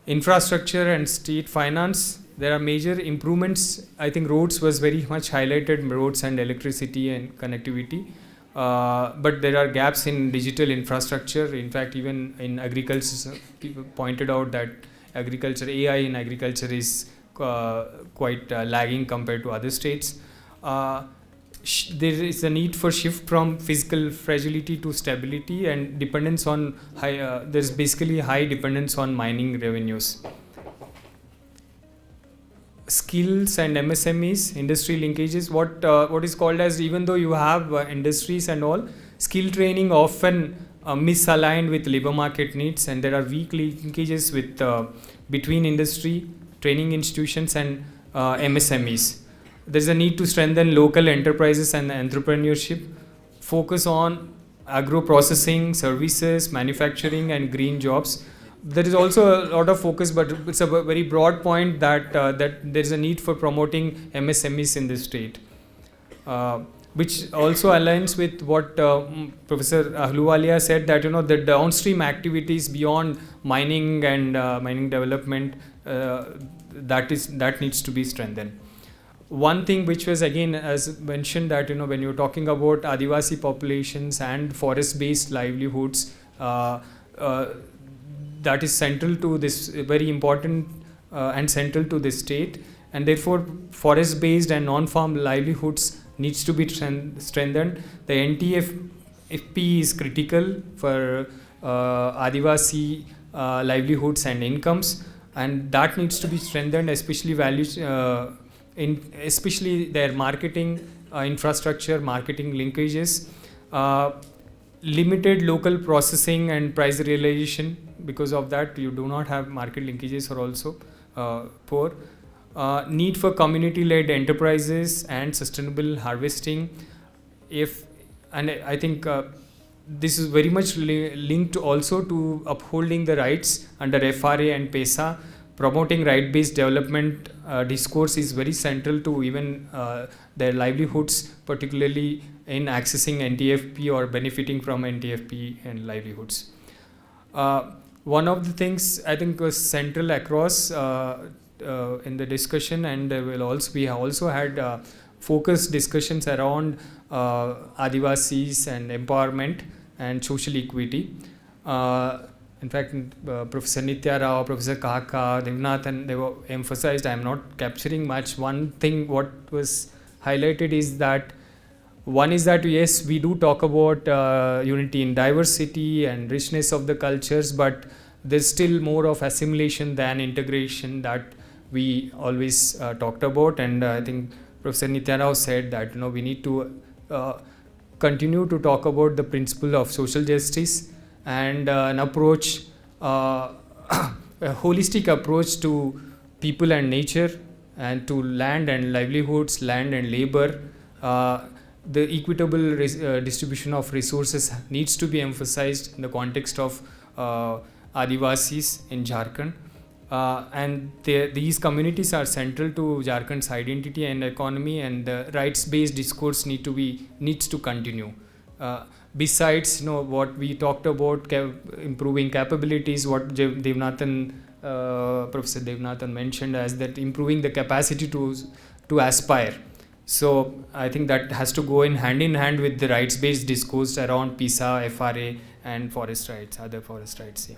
Infrastructure and state finance, there are major improvements. I think roads was very much highlighted, roads and electricity and connectivity. But there are gaps in digital infrastructure. In fact, even in agriculture, people pointed out that AI in agriculture is quite lagging compared to other states. There is a need for shift from physical fragility to stability and dependence on there's basically high dependence on mining revenues. Skills and MSMEs, industry linkages, what is called as, even though you have industries and all, skill training often misaligned with labor market needs, and there are weak linkages with between industry, training institutions and MSMEs. There's a need to strengthen local enterprises and entrepreneurship, focus on agro-processing, services, manufacturing and green jobs. There is also a lot of focus, but it's a very broad point that there's a need for promoting MSMEs in this state, which also aligns with what Professor Ahluwalia said, that the downstream activities beyond mining and mining development, that needs to be strengthened. One thing which was again as mentioned, that when you're talking about Adivasi populations and forest-based livelihoods, that is central to this, very important and central to this state, and therefore forest-based and non-farm livelihoods needs to be strengthened. The NTFP is critical for Adivasi livelihoods and incomes, and that needs to be strengthened, especially values especially their marketing infrastructure, marketing linkages, limited local processing and price realization. Because of that, you do not have market linkages, are also poor. Need for community-led enterprises and sustainable harvesting. And I think this is very much linked also to upholding the rights under FRA and PESA. Promoting right-based development discourse is very central to even their livelihoods, particularly in accessing NTFP or benefiting from NTFP and livelihoods. One of the things I think was central across in the discussion, and we have also had focused discussions around Adivasis and empowerment and social equity. In fact, Professor Nitya Rao, Professor Kaka, Devnathan, they were emphasized. I am not capturing much. One thing what was highlighted is that, one is that yes, we do talk about unity in diversity and richness of the cultures, but there's still more of assimilation than integration that we always talked about. And I think Professor Nitya Rao said that we need to continue to talk about the principle of social justice and an approach, a holistic approach to people and nature, and to land and livelihoods, land and labor. The equitable distribution of resources needs to be emphasized in the context of Adivasis in Jharkhand. And these communities are central to Jharkhand's identity and economy, and the rights-based discourse needs to continue. Besides, what we talked about, improving capabilities, what Devnathan, Professor Devnathan mentioned as that improving the capacity to aspire. So I think that has to go in hand with the rights-based discourse around PESA, FRA, and forest rights, other forest rights. Yeah.